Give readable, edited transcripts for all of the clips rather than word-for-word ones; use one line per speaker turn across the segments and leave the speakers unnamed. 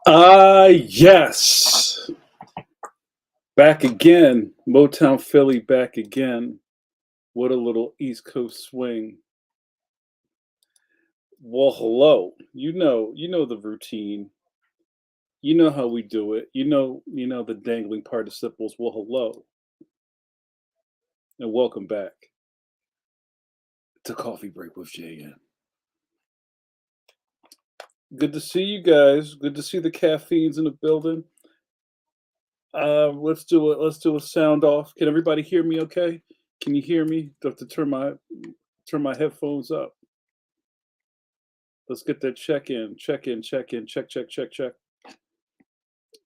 Yes. Back again. Motown Philly back again. What a little East Coast swing. Well, hello. You know the routine. You know how we do it. You know the dangling participles. Well, hello and welcome back to Coffee Break with JN. Good to see you guys. Good to see the caffeines in the building. Let's do a sound off. Can everybody hear me okay? Can you hear me? Do I have to turn my headphones up? Let's get that check in, check in, check in, check, check, check, check.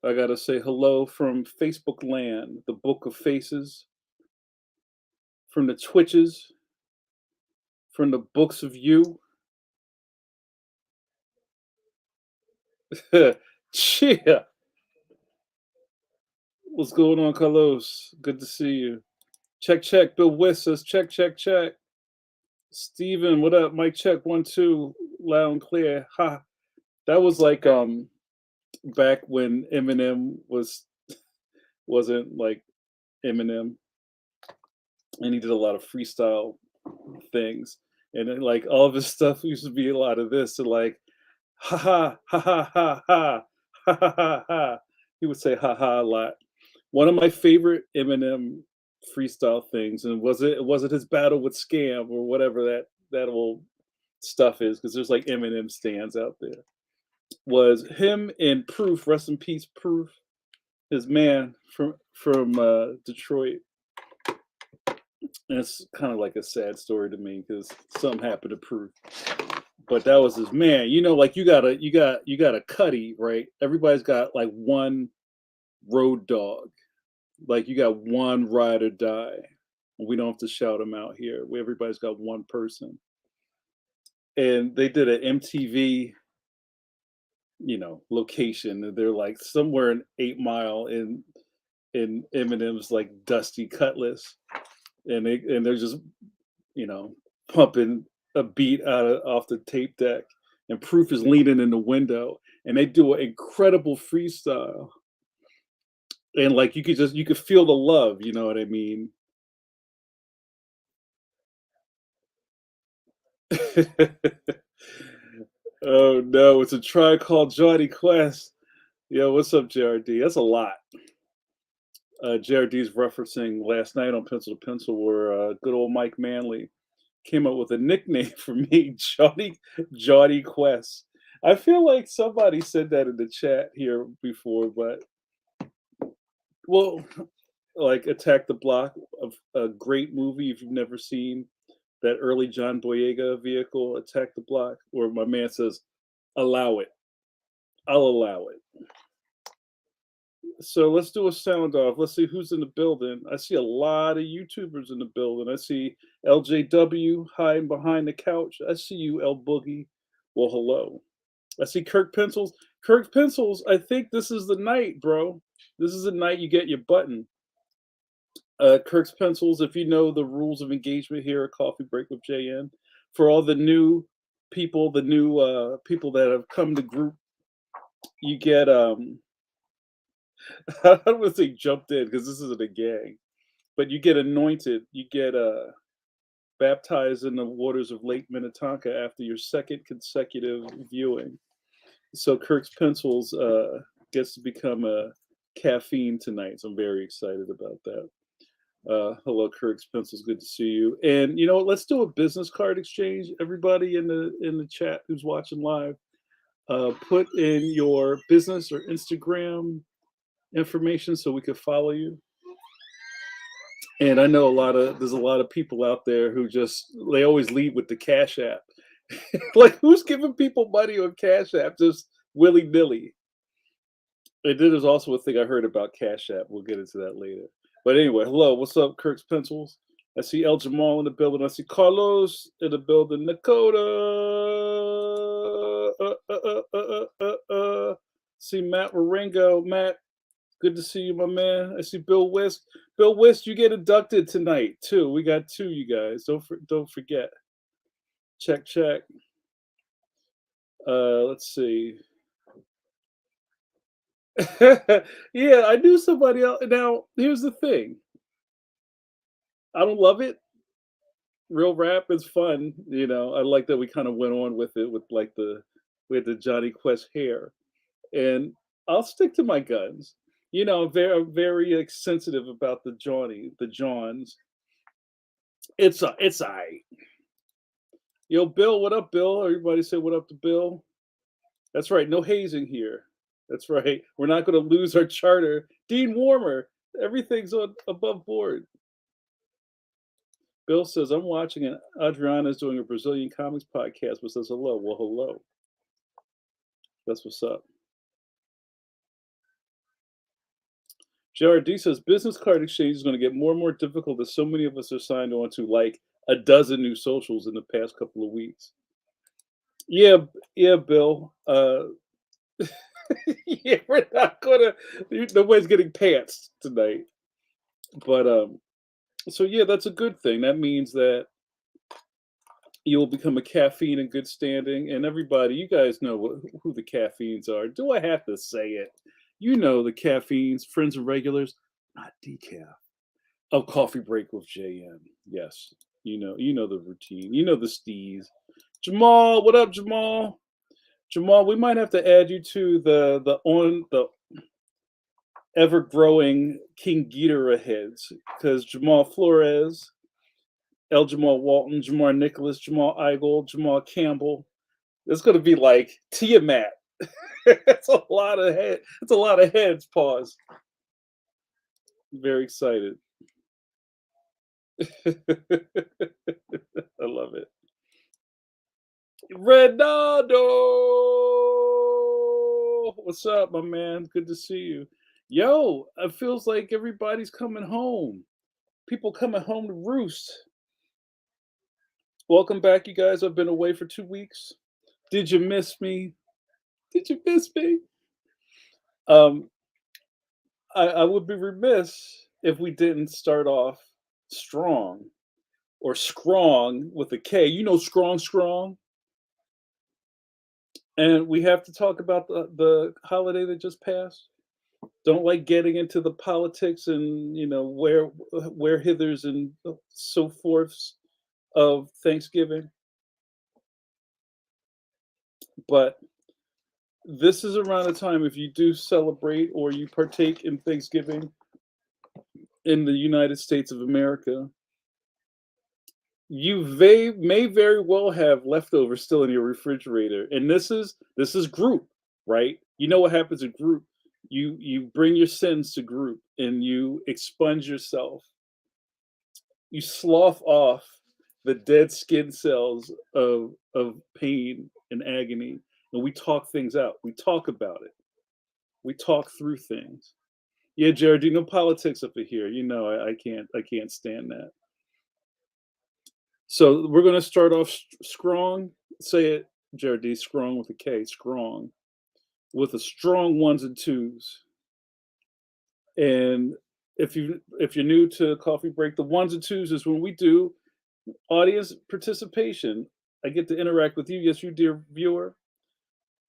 I gotta say hello from Facebook land, the Book of Faces, from the Twitches, from the Books of You. Cheer. What's going on, Carlos? Good to see you. Check, check. Bill Wiss says check, check, check. Steven, what up? Mike check 1 2, loud and clear. Ha. That was like back when Eminem wasn't like Eminem, and he did a lot of freestyle things. And then, like, all of his stuff used to be a lot of this, and like, ha ha ha ha ha ha ha ha ha ha. He would say ha ha a lot. One of my favorite Eminem freestyle things, and was it his battle with Scam or whatever that old stuff is, because there's like Eminem stands out there. Was him and Proof, rest in peace, Proof, his man from Detroit. And it's kind of like a sad story to me because something happened to Proof. But that was his man. Like you got a Cuddy, right? Everybody's got like one road dog. Like you got one ride or die. We don't have to shout them out here. Everybody's got one person. And they did an MTV, location. And they're like somewhere in 8 Mile in Eminem's like Dusty Cutlass. And they're just, you know, pumping a beat off the tape deck, and Proof is leaning in the window, and they do an incredible freestyle, and like you could feel the love, you know what I mean? Oh no, it's a Tribe Called Johnny Quest. Yo, what's up, JRD? That's a lot. JRD's referencing last night on Pencil to Pencil, where good old Mike Manley came up with a nickname for me, Johnny Quest. I feel like somebody said that in the chat here before, but well, like Attack the Block, a great movie if you've never seen that early John Boyega vehicle, Attack the Block, where my man says, "Allow it, I'll allow it." So let's do a sound off. Let's see who's in the building. I see a lot of YouTubers in the building. I see LJW hiding behind the couch. I see you, L Boogie. Well, hello. I see Kirk Pencils. Kirk Pencils, I think this is the night, bro. This is the night you get your button. Kirk's Pencils, if you know the rules of engagement here at Coffee Break with JN, for all the new people, the new people that have come to group, you get I don't want to say jumped in because this isn't a gang, but you get anointed, you get baptized in the waters of Lake Minnetonka after your second consecutive viewing. So Kirk's Pencils gets to become a caffeine tonight. So I'm very excited about that. Hello, Kirk's Pencils. Good to see you. And you know what? Let's do a business card exchange. Everybody in the chat who's watching live, put in your business or Instagram information so we can follow you. And I know there's a lot of people out there who they always lead with the Cash App. Like, who's giving people money on Cash App just willy nilly? And then there's also a thing I heard about Cash App. We'll get into that later. But anyway, hello, what's up, Kirk's Pencils? I see El Jamal in the building. I see Carlos in the building. Dakota. See Matt Marengo. Matt, good to see you, my man. I see Bill West. Bill West, you get inducted tonight too. We got two, you guys. Don't forget. Check. Let's see. Yeah, I knew somebody else. Now, here's the thing. I don't love it. Real rap is fun, you know. I like that we kind of went on with it with like the with the Johnny Quest hair. And I'll stick to my guns. You know, very like, sensitive about the Johns. It's alright. Yo, Bill, what up, Bill? Everybody say what up to Bill. That's right, no hazing here. That's right. We're not going to lose our charter. Dean Warmer, everything's on above board. Bill says, I'm watching and Adriana's doing a Brazilian comics podcast, but says hello. Well, hello. That's what's up. JRD says business card exchange is going to get more and more difficult as so many of us are signed on to like a dozen new socials in the past couple of weeks. Yeah, yeah, Bill. Yeah, we're not gonna. Nobody's getting pants tonight. But so yeah, that's a good thing. That means that you'll become a caffeine in good standing. And everybody, you guys know who the caffeines are. Do I have to say it? You know the caffeines, friends and regulars, not decaf. Oh, coffee break with JM. Yes, you know the routine. You know the steez. Jamal, what up, Jamal? Jamal, we might have to add you to the ever growing King Ghidorah heads because Jamal Flores, L. Jamal Walton, Jamal Nicholas, Jamal Igold, Jamal Campbell. It's going to be like Tiamat. It's a lot of head. It's a lot of heads. Pause. Very excited. I love it. Renado, what's up, my man? Good to see you. Yo, it feels like everybody's coming home. People coming home to roost. Welcome back, you guys. I've been away for 2 weeks. Did you miss me? Did you miss me? Um, I would be remiss if we didn't start off strong or strong with a K. You know, strong. And we have to talk about the holiday that just passed. Don't like getting into the politics and where hithers and so forths of Thanksgiving, but this is around the time if you do celebrate or you partake in Thanksgiving in the United States of America, you may very well have leftovers still in your refrigerator, and this is group, right? You know what happens in group? You bring your sins to group and you expunge yourself. You slough off the dead skin cells of pain and agony, and we talk things out. We talk about it. We talk through things. Yeah, Jared, you know politics up here. You know I can't stand that. So we're gonna start off strong. Say it, Jared, strong with a K, strong with a strong ones and twos. And if you're new to Coffee Break, the ones and twos is when we do audience participation. I get to interact with you, yes, you dear viewer,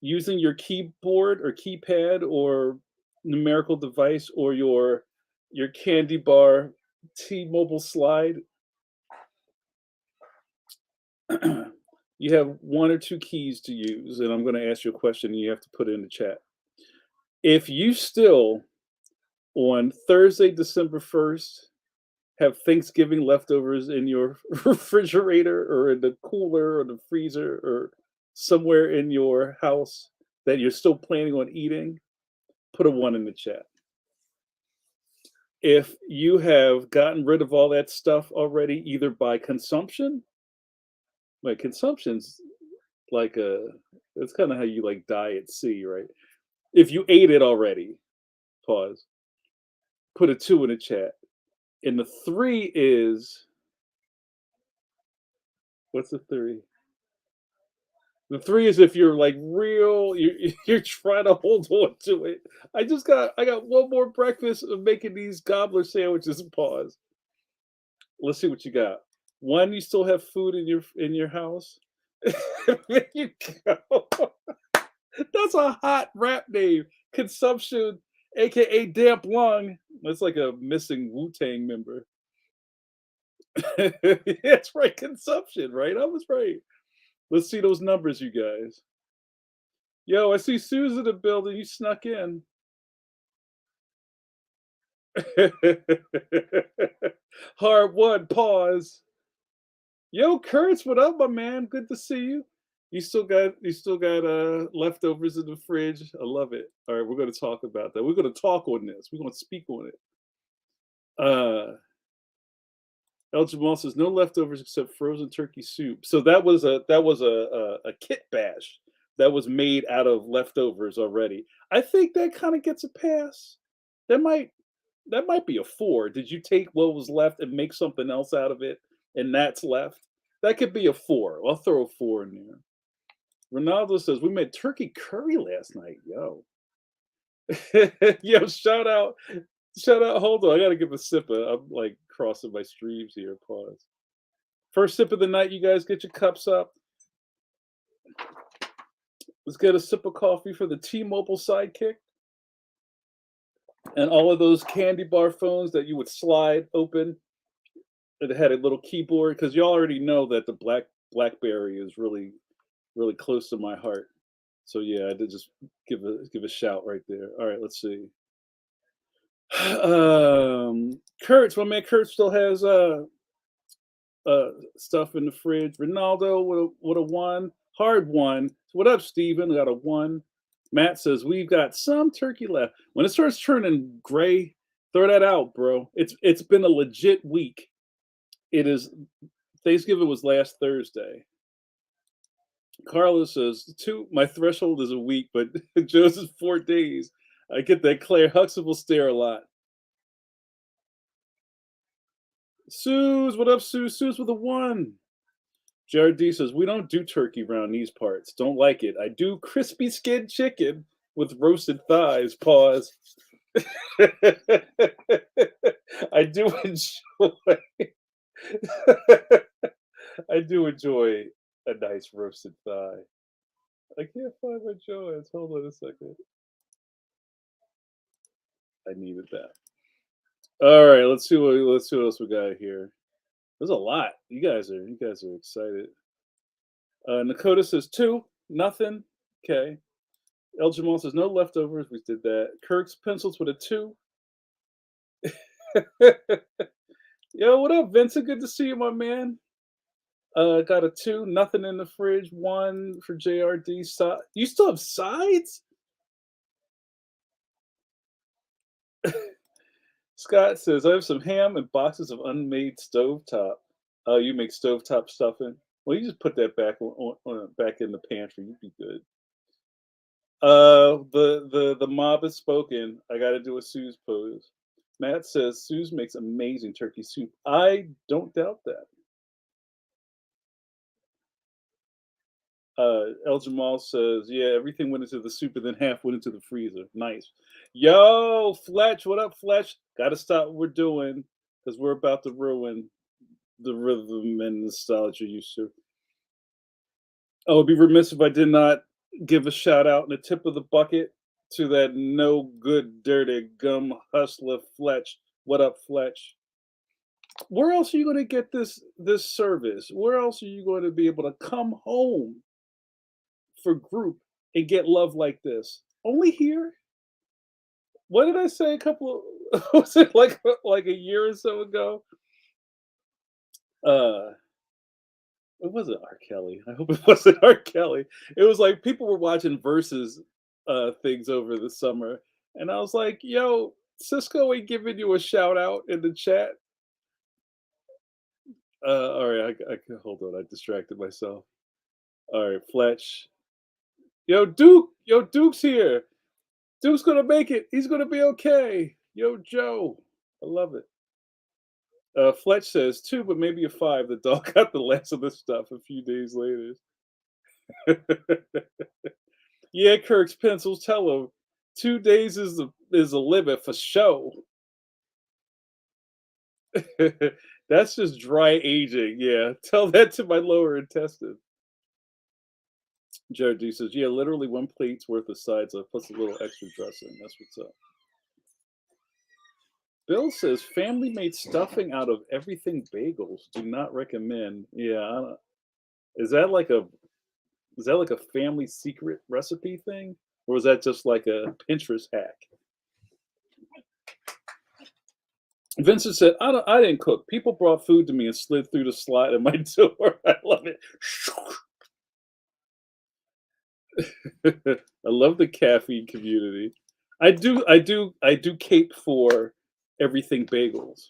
using your keyboard or keypad or numerical device or your candy bar T-Mobile slide. You have one or two keys to use, and I'm going to ask you a question, and you have to put it in the chat. If you still, on Thursday, December 1st, have Thanksgiving leftovers in your refrigerator or in the cooler or the freezer or somewhere in your house that you're still planning on eating, put a one in the chat. If you have gotten rid of all that stuff already, either by consumption, like consumption's like it's kind of how you like die at sea, right? If you ate it already, pause, put a two in the chat. And the three is, what's the three? The three is if you're like real, you're trying to hold on to it. I got one more breakfast of making these gobbler sandwiches. Pause. Let's see what you got. One, you still have food in your house. There you go. That's a hot rap name. Consumption, aka Damp Lung. That's like a missing Wu-Tang member. That's right, consumption, right? I was right. Let's see those numbers, you guys. Yo, I see Sue's in the building. You snuck in. Hard one, pause. Yo, Kurtz, what up, my man? Good to see you. You still got leftovers in the fridge. I love it. All right, we're gonna talk about that. We're gonna talk on this. We're gonna speak on it. El Jamal says no leftovers except frozen turkey soup. So that was a kit bash that was made out of leftovers already. I think that kind of gets a pass. That might that might be a four. Did you take what was left and make something else out of it, and that's left? That could be a four. I'll throw a four in there. Ronaldo says we made turkey curry last night. Yo, yo, shout out. Hold on, I gotta give a sip. I'm like crossing my streams here. Pause. First sip of the night, you guys get your cups up. Let's get a sip of coffee for the T-Mobile sidekick and all of those candy bar phones that you would slide open. It had a little keyboard because you already know that the BlackBerry is really close to my heart. So yeah, I did just give a shout right there. All right, let's see. Kurtz, my man Kurt still has stuff in the fridge. Ronaldo with a one, hard one. What up, Steven? Got a one. Matt says we've got some turkey left. When it starts turning gray, throw that out, bro. It's been a legit week. It is Thanksgiving was last Thursday. Carlos says two. My threshold is a week, but Joe's is 4 days. I get that Claire Huxtable stare a lot. Suze, what up, Suze? Suze with a one. JRD says, we don't do turkey around these parts. Don't like it. I do crispy skinned chicken with roasted thighs. Pause. I do enjoy I do enjoy a nice roasted thigh. I can't find my joys. Hold on a second. I needed that. All right, let's see what else we got here. There's a lot. You guys are excited. Nakota says two, nothing. Okay. El Jamal says no leftovers. We did that. Kirk's pencils with a two. Yo, what up, Vincent? Good to see you, my man. Got a two, nothing in the fridge. One for JRD. You still have sides? Scott says I have some ham and boxes of unmade stovetop. Oh, you make stovetop stuffing? Well, you just put that back in the pantry. You'd be good. The mob has spoken. I got to do a Sue's pose. Matt says Sue's makes amazing turkey soup. I don't doubt that. El Jamal says, yeah, everything went into the soup and then half went into the freezer. Nice. Yo, Fletch, what up, Fletch? Got to stop what we're doing because we're about to ruin the rhythm and nostalgia you to. I would be remiss if I did not give a shout out and a tip of the bucket to that no good, dirty gum hustler, Fletch. What up, Fletch? Where else are you going to get this service? Where else are you going to be able to come home for group and get love like this? Only here. What did I say? A couple of was it like a year or so ago? Uh, it wasn't R. Kelly. I hope it wasn't R. Kelly. It was like people were watching versus things over the summer, and I was like, "Yo, Cisco ain't giving you a shout out in the chat." All right, I hold on. I distracted myself. All right, Fletch. Yo, Duke's here. Duke's gonna make it. He's gonna be okay. Yo, Joe. I love it. Fletch says two, but maybe a five. The dog got the last of the stuff a few days later. Yeah, Kirk's pencils tell him 2 days is a limit for show. That's just dry aging. Yeah, tell that to my lower intestine. Jared D says, yeah, literally one plate's worth of sides up plus a little extra dressing. That's what's up. Bill says family made stuffing out of everything bagels. Do not recommend. Yeah, is that like a family secret recipe thing, or was that just like a Pinterest hack? Vincent said, I didn't cook. People brought food to me and slid through the slide at my door. I love it. I love the caffeine community. I do cape for everything bagels.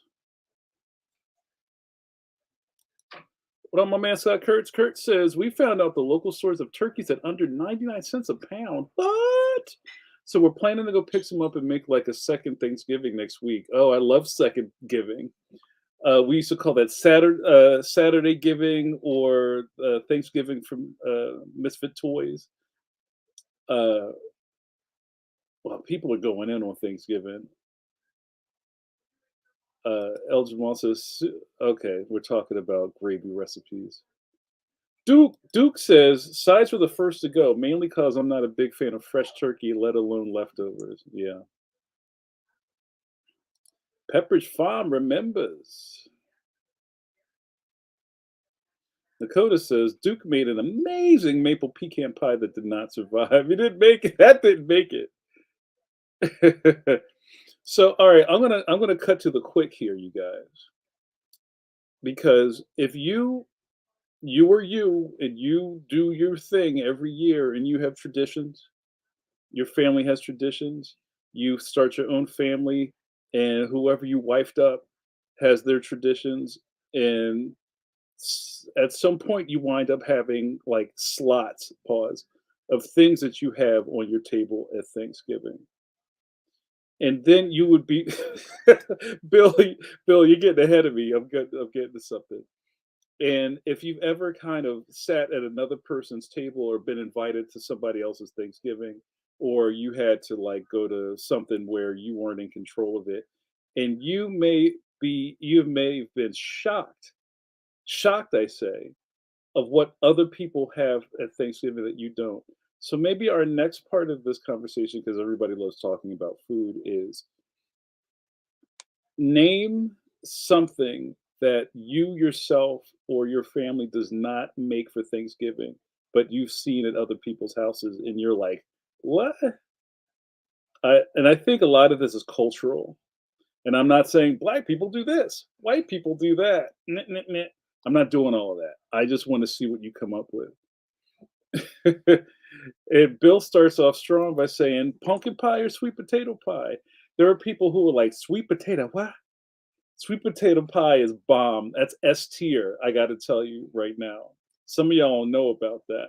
What up, my man Scott Kurtz? Kurt says we found out the local stores have turkeys at under 99 cents a pound. What? So we're planning to go pick some up and make like a second Thanksgiving next week. Oh, I love second giving. We used to call that Saturday giving or Thanksgiving from Misfit Toys. Uh, well, people are going in on Thanksgiving. El Jamal says, okay, we're talking about gravy recipes. Duke says sides were the first to go, mainly because I'm not a big fan of fresh turkey, let alone leftovers. Yeah. Pepperidge Farm remembers. Dakota says Duke made an amazing maple pecan pie that did not survive. He didn't make it. That didn't make it. So, all right, I'm gonna cut to the quick here, you guys, because if you are you and you do your thing every year and you have traditions, your family has traditions, you start your own family, and whoever you wifed up has their traditions, and at some point you wind up having like slots, pause, of things that you have on your table at Thanksgiving. And then you would be Billy, Bill, you're getting ahead of me. I'm getting to something. And if you've ever kind of sat at another person's table or been invited to somebody else's Thanksgiving, or you had to like go to something where you weren't in control of it, and you may have been shocked, I say, of what other people have at Thanksgiving that you don't. So maybe our next part of this conversation, because everybody loves talking about food, is name something that you yourself or your family does not make for Thanksgiving, but you've seen at other people's houses and you're like, "What?" And I think a lot of this is cultural. And I'm not saying black people do this, white people do that. Meh, meh, meh. I'm not doing all of that. I just want to see what you come up with. And Bill starts off strong by saying, pumpkin pie or sweet potato pie? There are people who are like, sweet potato, what? Sweet potato pie is bomb. That's S tier, I gotta tell you right now. Some of y'all don't know about that.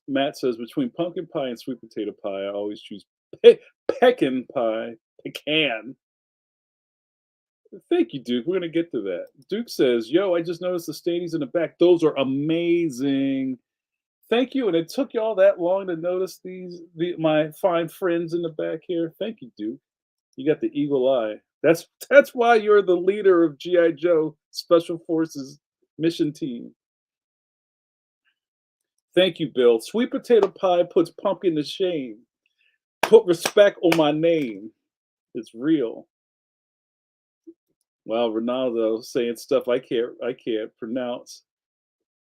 Matt says, between pumpkin pie and sweet potato pie, I always choose pecan pie. Pecan. Thank you, Duke. We're gonna get to that. Duke says, yo, I just noticed the stadies in the back. Those are amazing. Thank you. And it took y'all that long to notice my fine friends in the back here. Thank you, Duke. You got the eagle eye. That's why you're the leader of GI Joe Special Forces mission team. Thank you, Bill. Sweet potato pie puts pumpkin to shame. Put respect on my name. It's real. Wow, Ronaldo saying stuff I can't pronounce.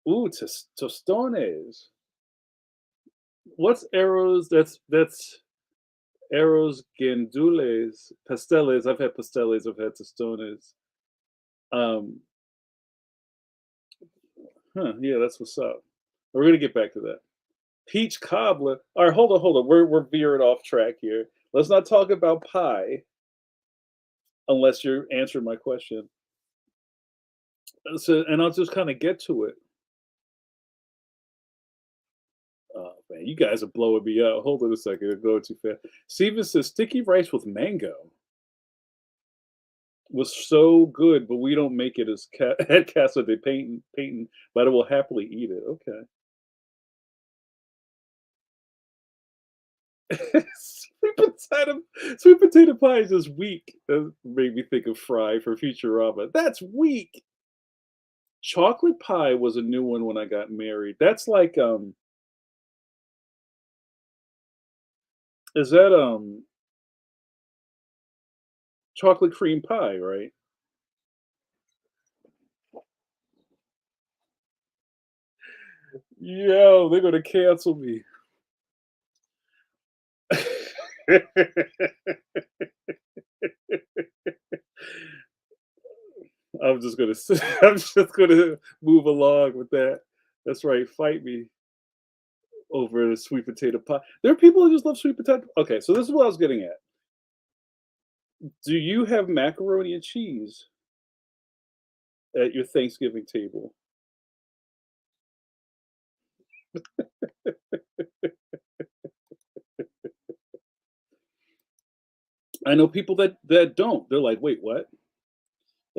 Ooh, tostones. What's arrows? That's arrows gandules, pasteles. I've had pasteles. I've had tostones. Um, yeah, that's what's up. We're gonna get back to that. Peach cobbler. All right, hold on. We're veering off track here. Let's not talk about pie unless you're answering my question. So, and I'll just kind of get to it. Oh man, you guys are blowing me up. Hold on a second, it's going too fast. Steven says sticky rice with mango was so good, but we don't make it as at Casa de Peyton, but I will happily eat it. Okay. sweet potato, sweet potato pie is just weak. That made me think of Fry for Futurama. That's weak. Chocolate pie was a new one when I got married. That's like Is that chocolate cream pie, right? Yo, they're gonna cancel me. I'm just gonna I'm just gonna move along with that. That's right. Fight me over the sweet potato pie. There are people who just love sweet potato. Okay, so this is what I was getting at. Do you have macaroni and cheese at your Thanksgiving table? I know people that don't. They're like, wait, what?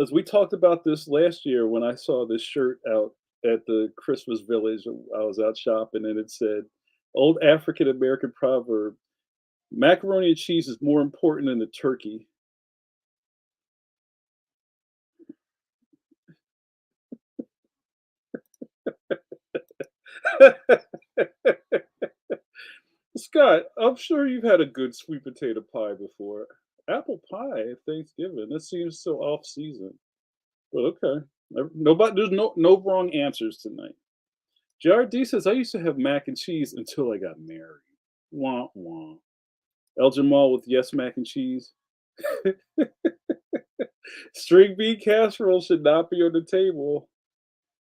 As we talked about this last year when I saw this shirt out at the Christmas village. I was out shopping and it said, old African American proverb, macaroni and cheese is more important than the turkey. Scott, I'm sure you've had a good sweet potato pie before. Apple pie at Thanksgiving. That seems so off season. But okay. Nobody there's no wrong answers tonight. JRD says I used to have mac and cheese until I got married. Wah wah. El Jamal with yes mac and cheese. String bean casserole should not be on the table.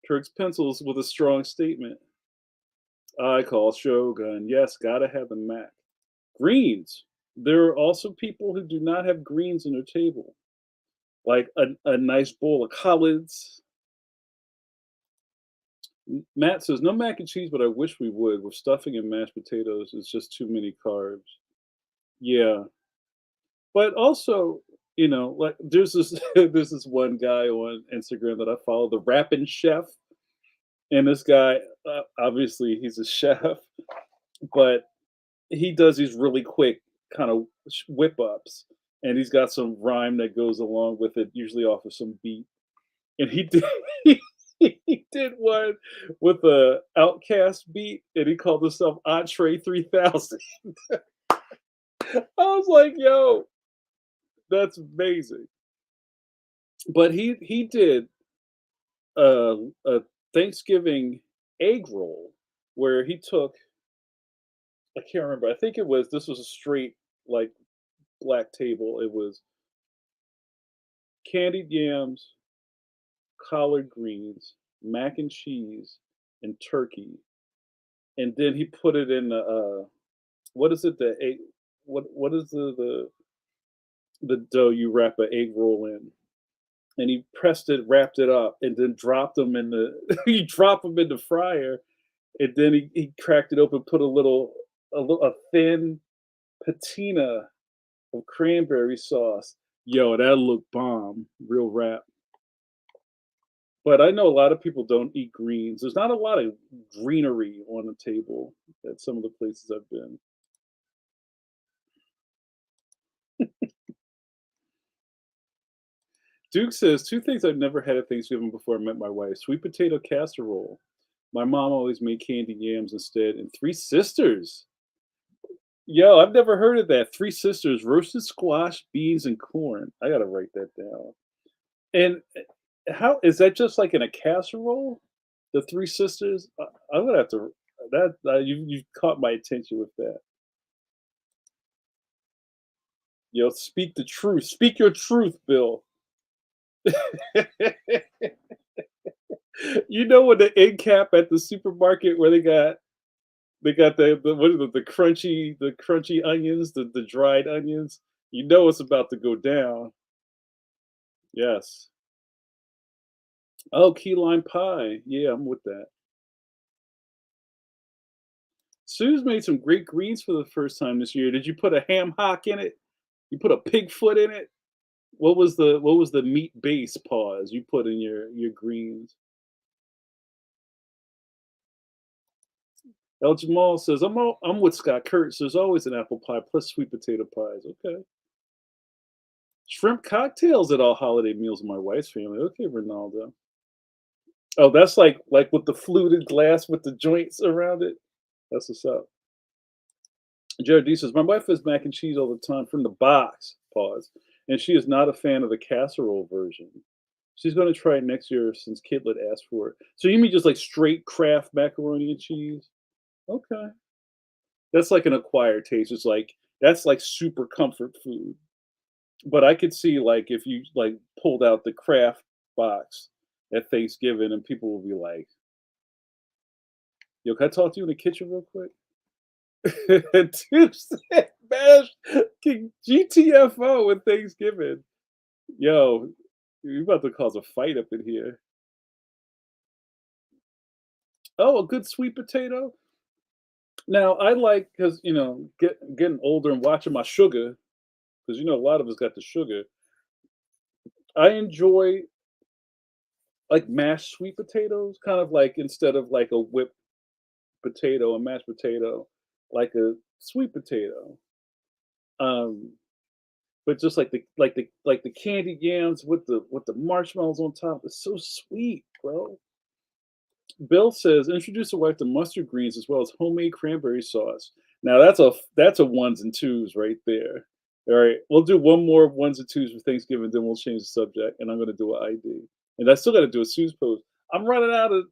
Kirk's pencils with a strong statement. I call Shogun. Yes, gotta have the mac. Greens. There are also people who do not have greens on their table, like a nice bowl of collards. Matt says, no mac and cheese, but I wish we would. With stuffing and mashed potatoes, it's just too many carbs. Yeah. But also, like there's this there's this one guy on Instagram that I follow, the rapping chef. And this guy, obviously, he's a chef, but he does these really quick kind of whip ups, and he's got some rhyme that goes along with it, usually off of some beat. And he did he did one with a Outcast beat, and he called himself Entree 3000. I was like, "Yo, that's amazing." But he did a Thanksgiving egg roll where he took I can't remember. I think this was a straight like black table. It was candied yams, collard greens, mac and cheese, and turkey. And then he put it in the what is it? The egg. What is the dough you wrap an egg roll in? And he pressed it, wrapped it up, and then dropped them in the. He dropped them in the fryer, and then he cracked it open, put a thin patina of cranberry sauce. Yo, that looked bomb. Real rap. But I know a lot of people don't eat greens. There's not a lot of greenery on the table at some of the places I've been. Duke says two things I've never had at Thanksgiving before I met my wife: sweet potato casserole. My mom always made candied yams instead, and three sisters. Yo, I've never heard of that. Three sisters, roasted squash, beans, and corn. I gotta write that down. And how is that just like in a casserole? The three sisters? I'm gonna have to that you caught my attention with that. Yo, speak the truth. Speak your truth, Bill. You know when the end cap at the supermarket where they got the what is it, the crunchy onions, the dried onions. You know it's about to go down. Yes. Oh, key lime pie. Yeah, I'm with that. Sue's made some great greens for the first time this year. Did you put a ham hock in it? You put a pig foot in it? What was the meat base pause you put in your greens? El Jamal says, I'm with Scott Kurtz. There's always an apple pie plus sweet potato pies. Okay. Shrimp cocktails at all holiday meals in my wife's family. Okay, Ronaldo. Oh, that's like with the fluted glass with the joints around it. That's what's up. Jared D says, my wife has mac and cheese all the time from the box, pause, and she is not a fan of the casserole version. She's going to try it next year since Kidlet asked for it. So you mean just like straight Kraft macaroni and cheese? Okay. That's like an acquired taste. It's like, that's like super comfort food. But I could see like if you like pulled out the Kraft box at Thanksgiving and people will be like, yo, can I talk to you in the kitchen real quick? Tuesday mash GTFO with Thanksgiving. Yo, you about to cause a fight up in here. Oh, a good sweet potato. Now I like because getting older and watching my sugar because a lot of us got the sugar. I enjoy like mashed sweet potatoes, kind of like instead of like a whipped potato, a mashed potato, like a sweet potato. Um, but just like the candied yams with the marshmallows on top, it's so sweet, bro. Bill says introduce the wife to mustard greens as well as homemade cranberry sauce. Now that's a ones and twos right there. All right, we'll do one more ones and twos for Thanksgiving, then we'll change the subject, and I'm gonna do an ID, and I still got to do a Sue's pose. I'm running out of.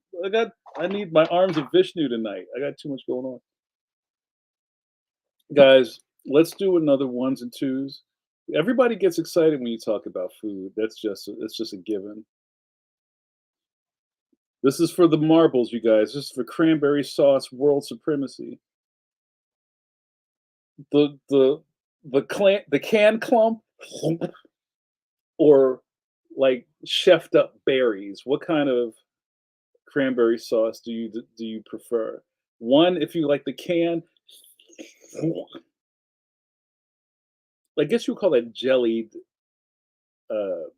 I need my arms of Vishnu tonight. I got too much going on, guys. Let's do another ones and twos. Everybody gets excited when you talk about food. It's just a given. This is for the marbles, you guys. This is for cranberry sauce world supremacy. The the can clump or like chefed up berries. What kind of cranberry sauce do you prefer? One, if you like the can, I guess you call that jellied. Uh,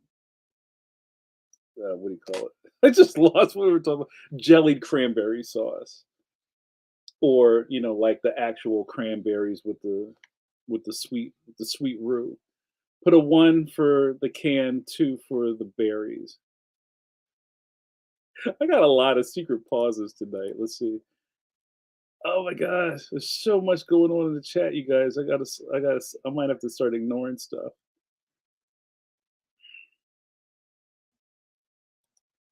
what do you call it? I just lost what we were talking about. Jellied cranberry sauce, or like the actual cranberries with the sweet roux. Put a one for the can, two for the berries. I got a lot of secret pauses tonight. Let's see. Oh my gosh, there's so much going on in the chat, you guys. I might have to start ignoring stuff.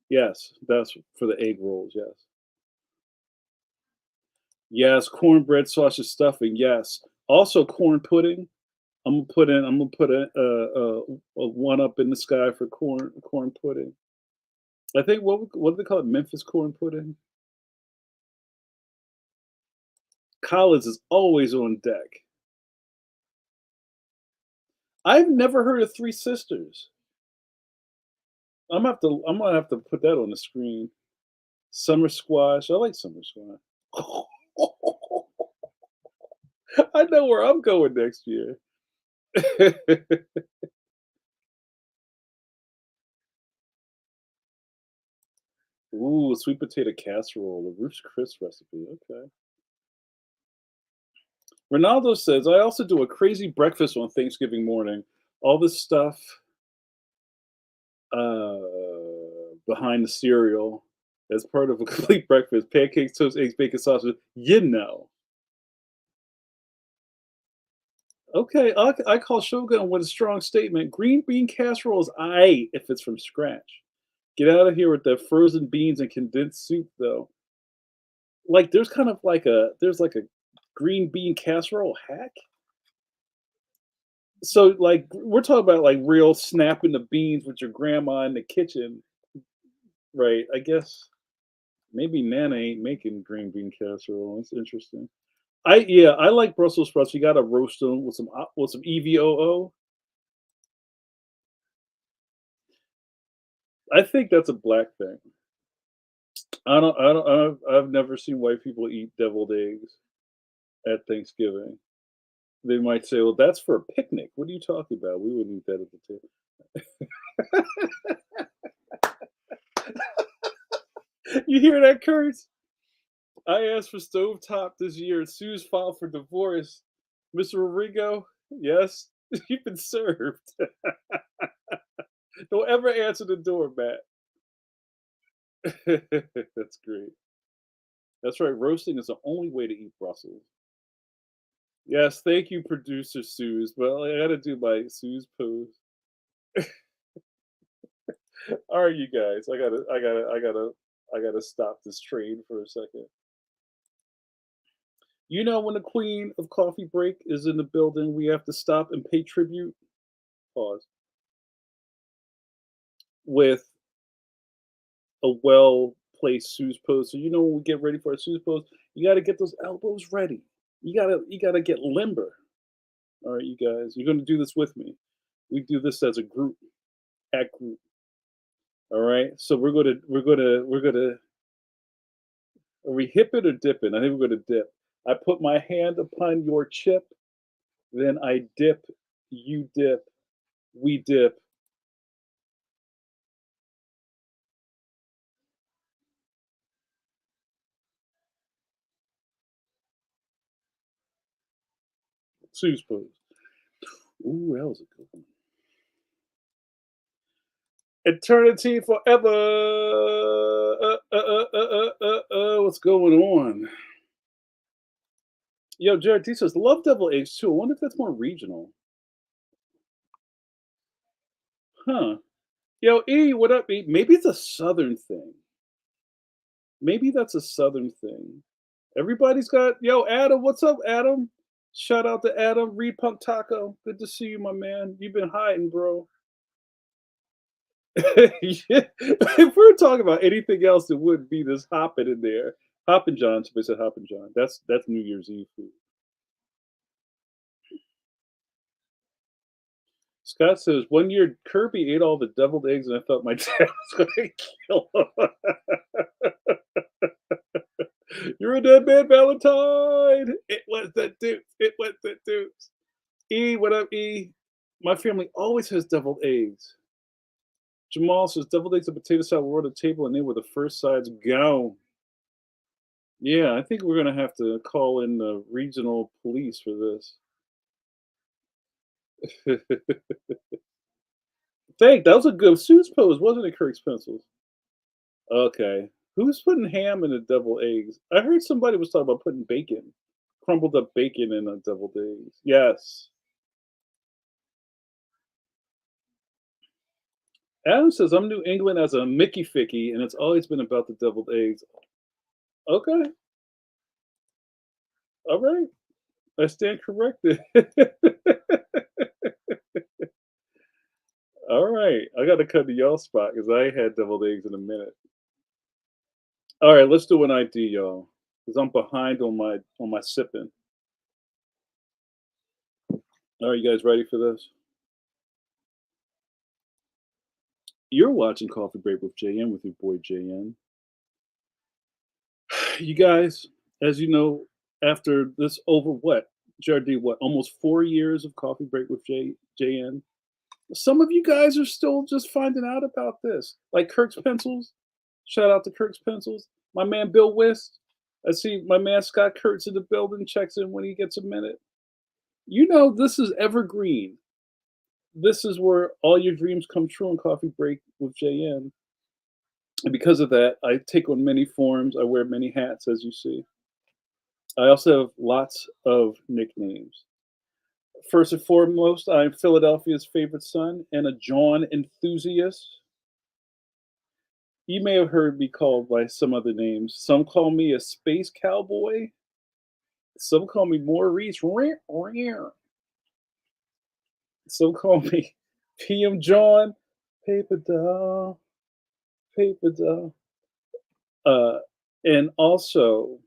Yes, that's for the egg rolls. Yes, yes, cornbread, sausage stuffing. Yes, also corn pudding. I'm gonna put a one up in the sky for corn pudding. I think what do they call it? Memphis corn pudding. Collins is always on deck. I've never heard of Three Sisters. I'm gonna have to put that on the screen. Summer squash. I like summer squash. I know where I'm going next year. Ooh, sweet potato casserole, the Ruth's Chris recipe. Okay. Ronaldo says, I also do a crazy breakfast on Thanksgiving morning. All this stuff uh, behind the cereal as part of a complete breakfast. Pancakes, toast, eggs, bacon, sausage. You know. Okay, I call Shogun with a strong statement. Green bean casserole is aight if it's from scratch. Get out of here with the frozen beans and condensed soup, though. Like, there's like a green bean casserole hack. So, like, we're talking about like real snapping the beans with your grandma in the kitchen, right? I guess maybe Nana ain't making green bean casserole. That's interesting. I like Brussels sprouts. You gotta roast them with some EVOO. I think that's a black thing. I've never seen white people eat deviled eggs at Thanksgiving. They might say, "Well, that's for a picnic. What are you talking about? We wouldn't eat that at the table." You hear that, Kurtz? I asked for stovetop this year. Sue's filed for divorce. Mr. Rodrigo, yes, you've been served. Don't ever answer the door, Matt. That's great. That's right. Roasting is the only way to eat Brussels. Yes, thank you, producer Suze. Well, I gotta do my Suze pose. All right, you guys. I gotta stop this train for a second. You know, when the queen of coffee break is in the building, we have to stop and pay tribute. Pause. With a well placed Suze pose. So you know when we get ready for a Suze pose, you gotta get those elbows ready. You gotta get limber. All right, you guys. You're gonna do this with me. We do this as a group, at group. All right. So we're gonna are we hip it or dipping? I think we're gonna dip. I put my hand upon your chip, then I dip, you dip, we dip. Suze pose. Ooh, that was a good one. Eternity forever. What's going on? Yo, Jared T says, love devil eggs too. I wonder if that's more regional. Huh. Yo, E, what up, E? Maybe it's a southern thing. Maybe that's a southern thing. Everybody's got, yo, Adam, what's up, Adam? Shout out to Adam, Reed Punk Taco. Good to see you, my man. You've been hiding, bro. Yeah. If we're talking about anything else, it would be this hopping in there. Hoppin' John. Somebody said Hoppin' John. That's New Year's Eve food. Scott says, one year Kirby ate all the deviled eggs and I thought my dad was going to kill him. You're a dead man, Valentine. It was the Dukes. It was the Dukes. E, what up, E? My family always has deviled eggs. Jamal says, deviled eggs and potato salad were on the table and they were the first sides gone. Yeah, I think we're going to have to call in the regional police for this. Thank, that was a good Suits pose, wasn't it, Kirk's Pencils? Okay. Who's putting ham in the deviled eggs? I heard somebody was talking about putting bacon, crumbled up bacon in a deviled eggs. Yes. Adam says, I'm New England as a Mickey Ficky, and it's always been about the deviled eggs. Okay. All right. I stand corrected. All right. I got to cut to y'all spot because I ain't had deviled eggs in a minute. All right, let's do an ID, y'all, because I'm behind on my sipping. All right, you guys ready for this? You're watching Coffee Break with JN with your boy JN. You guys, as you know, after this over what, JRD, what, almost 4 years of Coffee Break with JN, some of you guys are still just finding out about this. Like Kirk's Pencils. Shout out to Kirk's Pencils. My man Bill Wist. I see my man Scott Kurtz in the building, checks in when he gets a minute. You know, this is evergreen. This is where all your dreams come true in Coffee Break with JN. And because of that, I take on many forms. I wear many hats, as you see. I also have lots of nicknames. First and foremost, I'm Philadelphia's favorite son and a John enthusiast. You may have heard me called by some other names. Some call me a space cowboy. Some call me Maurice. Some call me PM John, Paper Doll, Paper Doll. And also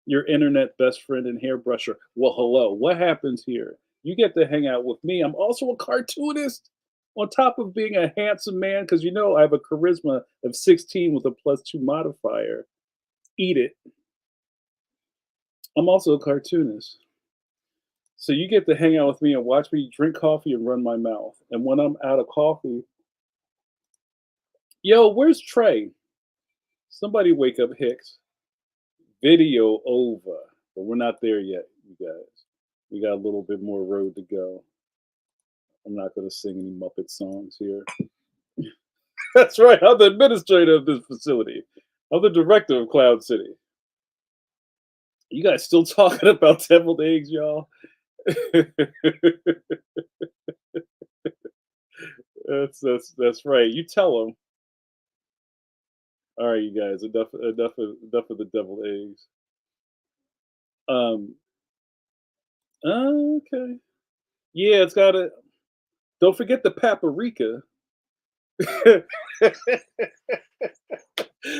your internet best friend and hairbrusher. Well, hello. What happens here? You get to hang out with me. I'm also a cartoonist on top of being a handsome man because you know I have a charisma of 16 with a +2 modifier. Eat it. I'm also a cartoonist. So you get to hang out with me and watch me drink coffee and run my mouth. And when I'm out of coffee, yo, where's Trey? Somebody wake up Hicks. Video over. But we're not there yet, you guys. We got a little bit more road to go. I'm not going to sing any Muppet songs here. That's right. I'm the administrator of this facility. I'm the director of Cloud City. You guys still talking about deviled eggs, y'all? That's right. You tell them. All right, you guys, enough of the deviled eggs. Um, okay. Yeah, it's gotta. Don't forget the paprika.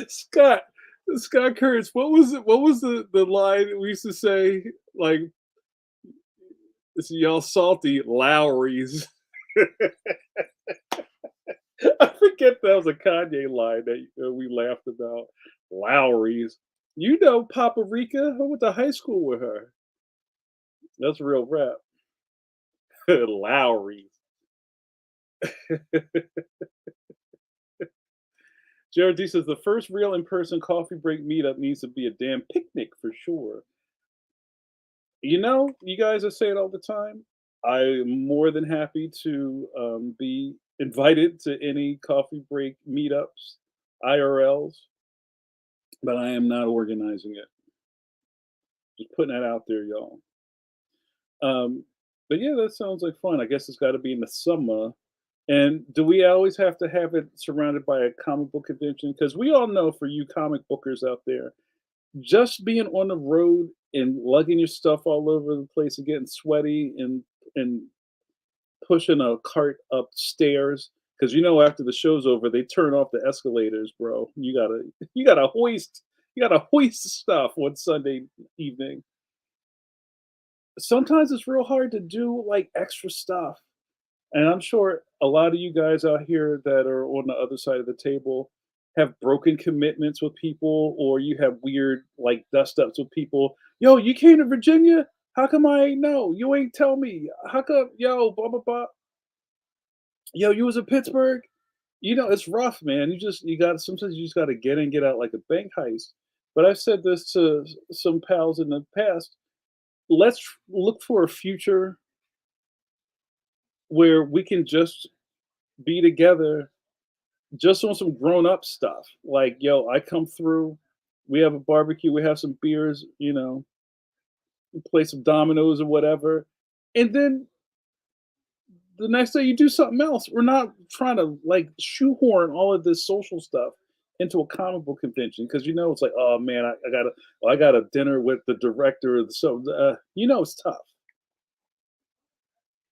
Scott, Scott Kurtz, what was it? What was the line we used to say? Like, "This y'all salty Lowry's." I forget that was a Kanye line that we laughed about. Lowry's. You know Paprika? I went to high school with her. That's real rap. Lowry's. Jared D says the first real in-person coffee break meetup needs to be a damn picnic for sure. You know, you guys that say it all the time. I'm more than happy to be invited to any coffee break meetups, IRLs, but I am not organizing it. Just putting that out there, y'all. Um, but yeah, that sounds like fun. I guess it's got to be in the summer. And do we always have to have it surrounded by a comic book convention? Because we all know, for you comic bookers out there, just being on the road and lugging your stuff all over the place and getting sweaty and pushing a cart upstairs, because you know after the show's over they turn off the escalators, bro. You gotta hoist stuff on Sunday evening. Sometimes it's real hard to do like extra stuff. And I'm sure a lot of you guys out here that are on the other side of the table have broken commitments with people, or you have weird like dust ups with people. Yo, you came to Virginia? How come I ain't know? You ain't tell me. How come, yo, blah blah blah. Yo, you was in Pittsburgh? You know, it's rough, man. You got sometimes you just gotta get in, get out like a bank heist. But I've said this to some pals in the past. Let's look for a future where we can just be together just on some grown up stuff. Like, yo, I come through, we have a barbecue, we have some beers, we play some dominoes or whatever. And then the next day you do something else. We're not trying to like shoehorn all of this social stuff into a comic book convention, because it's like, oh man, I got a dinner with the director of the show. It's tough.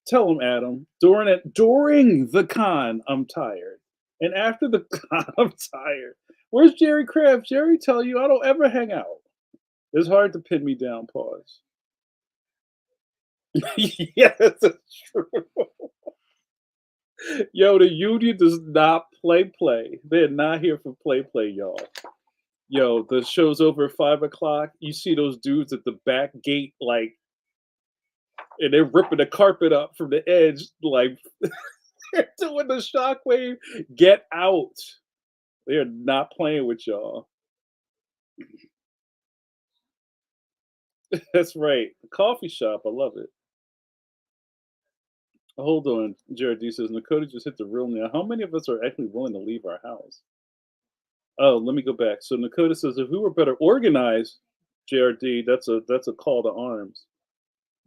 Tell him, Adam, during the con, I'm tired. And after the con, I'm tired. Where's Jerry Krabs? Jerry tell you I don't ever hang out. It's hard to pin me down, pause. Yes, it's true. Yo, the union does not play. They're not here for play, y'all. Yo, the show's over at 5 o'clock. You see those dudes at the back gate, like, and they're ripping the carpet up from the edge, like they're doing the shockwave. Get out. They're not playing with y'all. That's right. The coffee shop. I love it. Hold on. Jared D says, Nakota just hit the real now. How many of us are actually willing to leave our house? Oh, let me go back. So Nakota says, if we were better organized, JRD, that's a call to arms.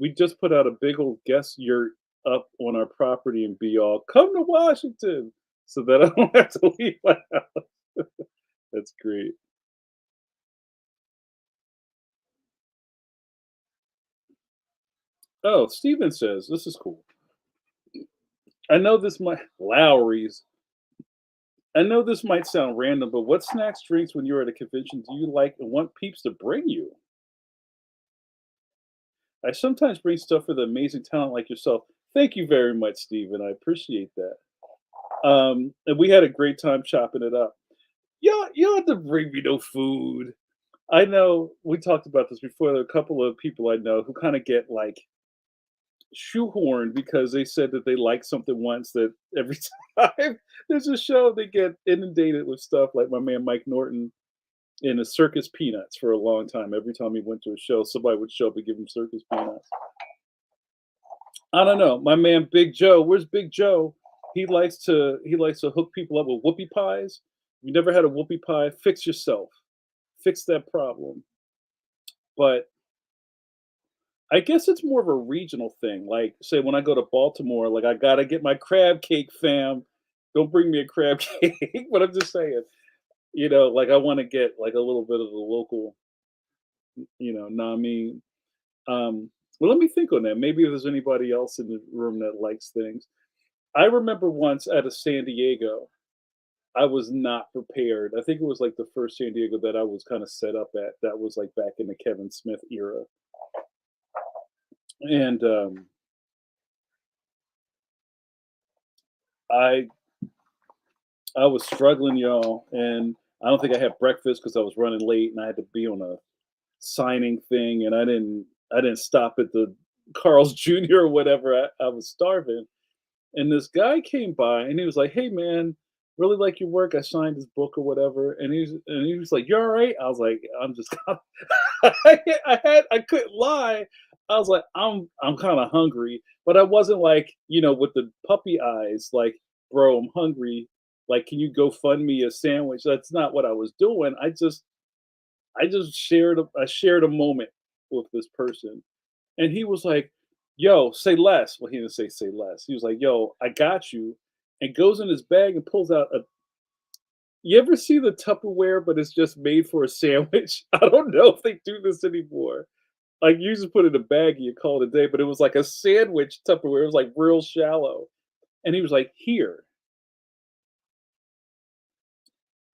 We just put out a big old guest yurt up on our property and be all, come to Washington, so that I don't have to leave my house. That's great. Oh, Steven says, this is cool. I know this might Lowry's. I know this might sound random, but what snacks, drinks when you're at a convention do you like and want peeps to bring you? I sometimes bring stuff for the amazing talent like yourself. Thank you very much, Steven. I appreciate that. And we had a great time chopping it up. You don't have to bring me no food. I know we talked about this before. There are a couple of people I know who kind of get like shoehorned because they said that they liked something once, that every time there's a show they get inundated with stuff, like my man Mike Norton in a circus peanuts for a long time. Every time he went to a show, somebody would show up and give him circus peanuts. I don't know. My man Big Joe, where's Big Joe? He likes to hook people up with whoopie pies. You never had a whoopie pie? Fix yourself. Fix that problem. But I guess it's more of a regional thing. Like, say when I go to Baltimore, like I gotta get my crab cake, fam. Don't bring me a crab cake, but I'm just saying, like I want to get like a little bit of the local, nami. Well, let me think on that. Maybe if there's anybody else in the room that likes things. I remember once at a San Diego, I was not prepared. I think it was like the first San Diego that I was kind of set up at. That was like back in the Kevin Smith era, and I I was struggling, y'all, and I don't think I had breakfast because I was running late and I had to be on a signing thing, and I didn't stop at the Carl's Jr. or whatever. I was starving, and this guy came by and he was like, "Hey, man, really like your work. I signed his book or whatever." And he was like, "You all right?" I was like, "I'm just." I couldn't lie. I was like, I'm kind of hungry, but I wasn't like, with the puppy eyes, like, bro, I'm hungry. Like, can you go fund me a sandwich? That's not what I was doing. I just shared a moment with this person, and he was like, "Yo, say less." Well, he didn't say less. He was like, "Yo, I got you," and goes in his bag and pulls out a. You ever see the Tupperware, but it's just made for a sandwich? I don't know if they do this anymore. Like, you just put it in a bag and you call it a day, but it was like a sandwich Tupperware. It was like real shallow, and he was like, "Here,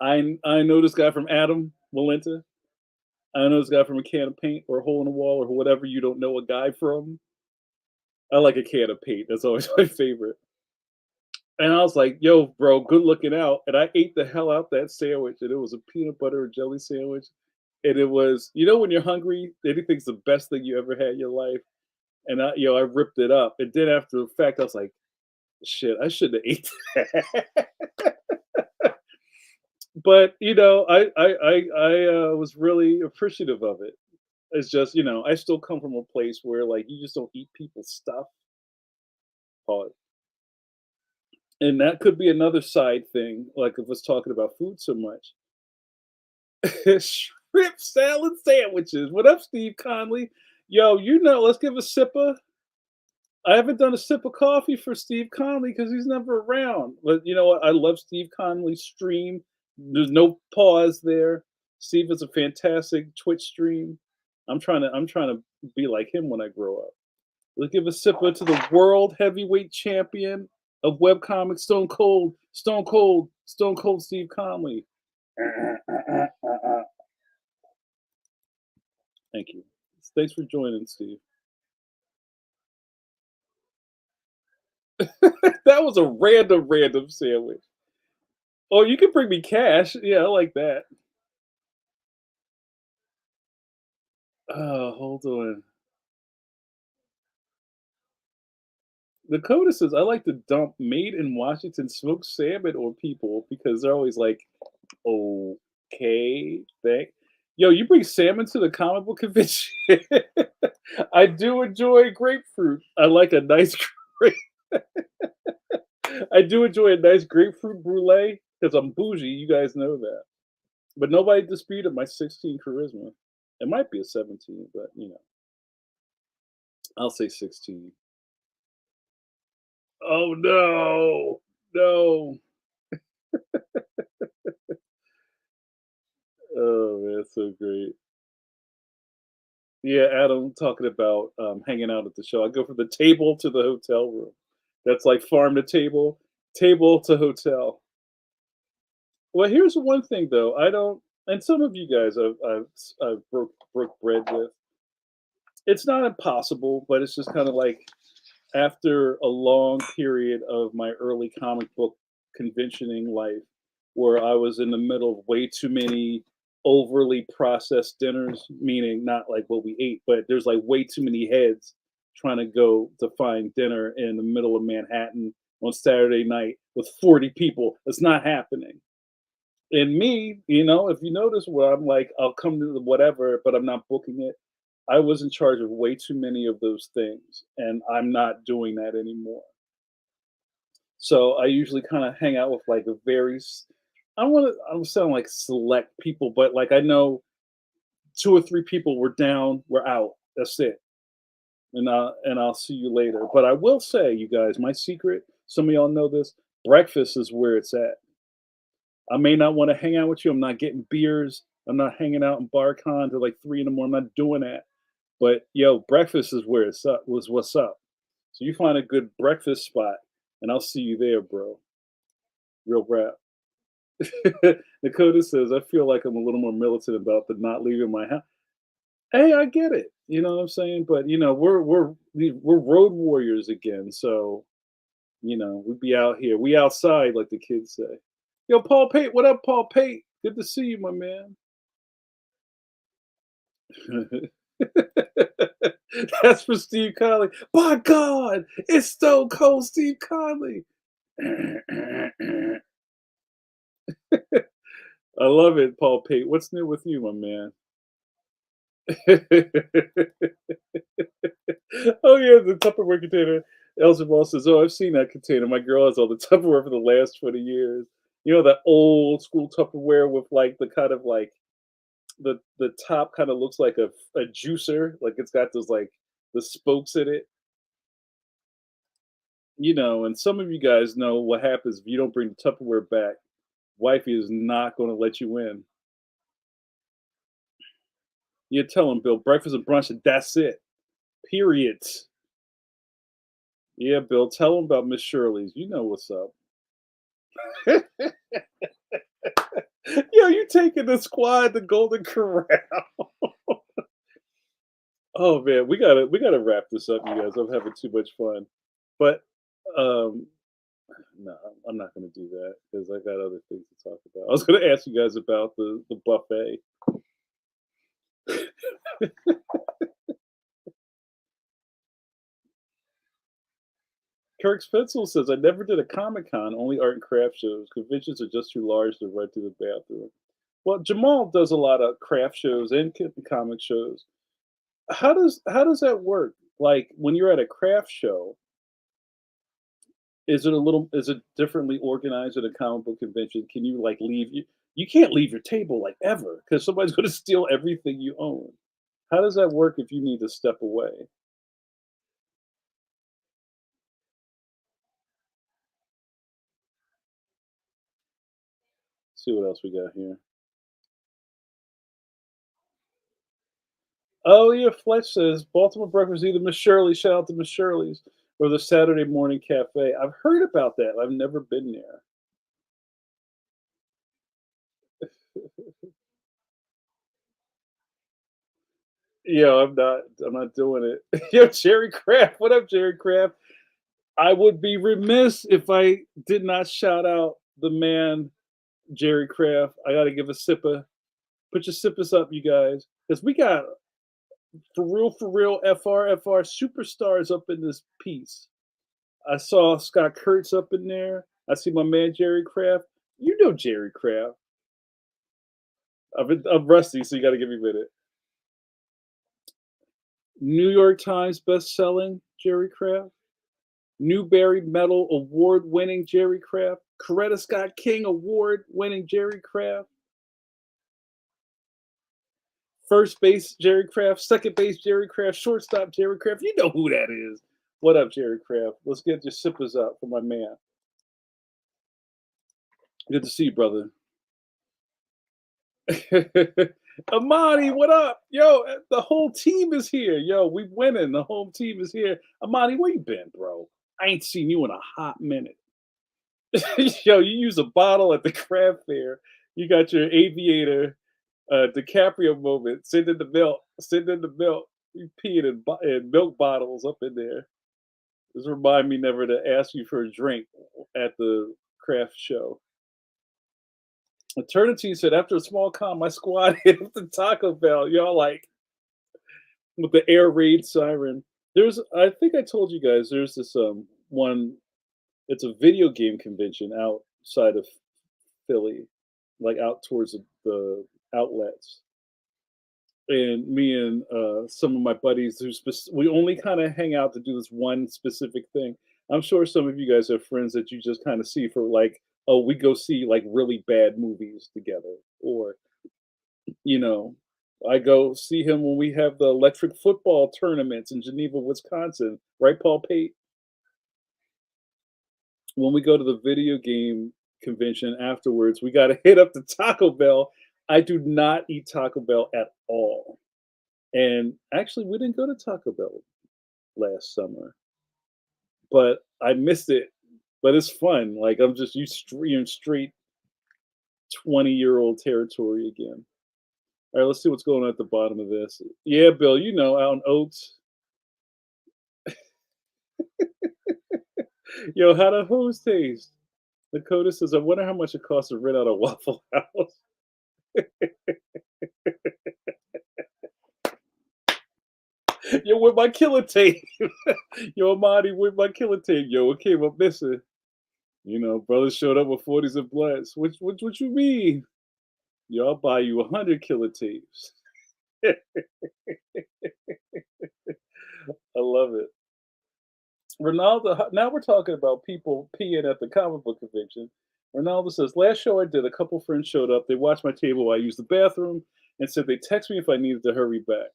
I know this guy from Adam Walenta. I know this guy from a can of paint or a hole in the wall or whatever you don't know a guy from. I like a can of paint. That's always my favorite." And I was like, "Yo, bro, good looking out." And I ate the hell out that sandwich, and it was a peanut butter and jelly sandwich. And it was, when you're hungry, anything's the best thing you ever had in your life. And I ripped it up. And then after the fact, I was like, shit, I shouldn't have ate that. But I was really appreciative of it. It's just, I still come from a place where like you just don't eat people's stuff. Pause. And that could be another side thing, like if us talking about food so much. Shrimp salad sandwiches. What up, Steve Conley? Yo, let's give a sipper. I haven't done a sip of coffee for Steve Conley because he's never around. But you know what? I love Steve Conley's stream. There's no pause there. Steve is a fantastic Twitch stream. I'm trying to be like him when I grow up. Let's give a sipper to the world heavyweight champion of webcomics, Stone Cold Steve Conley. Thank you. Thanks for joining, Steve. That was a random sandwich. Oh, you can bring me cash. Yeah, I like that. Oh, hold on. Dakota says, I like to dump made in Washington smoked salmon on people because they're always like, okay, thank. Yo, you bring salmon to the comic book convention? I do enjoy grapefruit. I like a nice grape. I do enjoy a nice grapefruit brulee because I'm bougie. You guys know that. But nobody disputed my 16 charisma. It might be a 17, but I'll say 16. Oh no, no. Oh man, so great. Yeah, Adam talking about hanging out at the show. I go from the table to the hotel room. That's like farm to table to hotel. Well, here's one thing though. I don't, and some of you guys I've broke bread with. It's not impossible, but it's just kind of like after a long period of my early comic book conventioning life where I was in the middle of way too many overly processed dinners, meaning not like what we ate, but there's like way too many heads trying to go to find dinner in the middle of Manhattan on Saturday night with 40 people. It's not happening. And me, if you notice where I'm like, I'll come to the whatever, but I'm not booking it. I was in charge of way too many of those things, and I'm not doing that anymore. So I usually kind of hang out with like a very, I don't want to, I don't sound like select people, but like I know two or three people were down, we're out. That's it. and I'll see you later. But I will say, you guys, my secret. Some of y'all know this. Breakfast is where it's at. I may not want to hang out with you. I'm not getting beers. I'm not hanging out in bar con till like 3 in the morning. I'm not doing that. But yo, breakfast is where it's up. Was what's up. So you find a good breakfast spot, and I'll see you there, bro. Real rap. Dakota says, I feel like I'm a little more militant about the not leaving my house. Hey, I get it. You know what I'm saying? But we're road warriors again. So we be out here. We outside, like the kids say. Yo, Paul Pate, what up, Paul Pate? Good to see you, my man. That's for Steve Conley. By God, it's Stone Cold Steve Conley. I love it, Paul Pate. What's new with you, my man? Oh yeah, the Tupperware container. Elsa Moss says, "Oh, I've seen that container. My girl has all the Tupperware for the last 20 years. You know that old school Tupperware with like the kind of like the top kind of looks like a juicer, like it's got those like the spokes in it. And some of you guys know what happens if you don't bring the Tupperware back. Wifey is not going to let you in. You tell him, Bill, breakfast and brunch, and that's it. Period. Yeah, Bill, tell him about Miss Shirley's. You know what's up. Yo, you taking the squad to Golden Corral. Oh man, we gotta wrap this up, you guys. I'm having too much fun. But um no, I'm not gonna do that because I got other things to talk about. I was gonna ask you guys about the buffet. Kirk Spitzel says, I never did a Comic Con, only art and craft shows. Conventions are just too large to run through the bathroom. Well, Jamal does a lot of craft shows and comic shows. How does that work? Like when you're at a craft show, is it differently organized at a comic book convention? Can you like you can't leave your table like ever because somebody's going to steal everything you own. How does that work if you need to step away? See what else we got here. Oh yeah, Fletch says Baltimore breakfast either Miss Shirley, shout out to Miss Shirley's, or the Saturday morning cafe. I've heard about that. I've never been there. Yeah, I'm not doing it. Yo, Jerry Kraft. What up, Jerry Kraft? I would be remiss if I did not shout out the man, Jerry Kraft. I gotta give a sipper. Put your sippers up, you guys. Because we got for real, FR superstars up in this piece. I saw Scott Kurtz up in there. I see my man Jerry Kraft. You know Jerry Kraft. I'm rusty, so you got to give me a minute. New York Times best-selling Jerry Kraft. Newbery Medal award-winning Jerry Kraft. Coretta Scott King award-winning Jerry Kraft. First base Jerry Kraft. Second base Jerry Kraft. Shortstop Jerry Kraft. You know who that is. What up, Jerry Kraft? Let's get your sippers out for my man. Good to see you, brother. Amani, what up? Yo, the whole team is here. Yo, we winning. The whole team is here. Amani, where you been, bro? I ain't seen you in a hot minute. Yo, you use a bottle at the craft fair. You got your aviator DiCaprio moment. Sitting in the milk. Sitting in the milk. You peeing in milk bottles up in there. This remind me never to ask you for a drink at the craft show. Eternity said, after a small calm, my squad hit up the Taco Bell. Y'all like with the air raid siren. I think I told you guys, there's this one. It's a video game convention outside of Philly, like out towards the outlets. And me and some of my buddies, we only kind of hang out to do this one specific thing. I'm sure some of you guys have friends that you just kind of see for like, oh, we go see like really bad movies together, or you know, I go see him when we have the electric football tournaments in Geneva, Wisconsin. Right, Paul Pate? When we go to the video game convention afterwards, we gotta hit up the Taco Bell. I do not eat Taco Bell at all. And actually, we didn't go to Taco Bell last summer, but I missed it. But it's fun. Like I'm just you're in straight 20-year-old territory again. All right, let's see what's going on at the bottom of this. Yeah, Bill, out in Oaks. Yo, how the hose taste? Dakota says, I wonder how much it costs to rent out a Waffle House. Yo, with my killer tape. Yo, Amadi, with my killer tape. Yo, what came up missing? Brothers showed up with 40s and blunts. What you mean? Yo, I'll buy you 100 killer tapes. I love it. Ronaldo, now we're talking about people peeing at the comic book convention. Ronaldo says, last show I did, a couple friends showed up. They watched my table while I used the bathroom and said they text me if I needed to hurry back.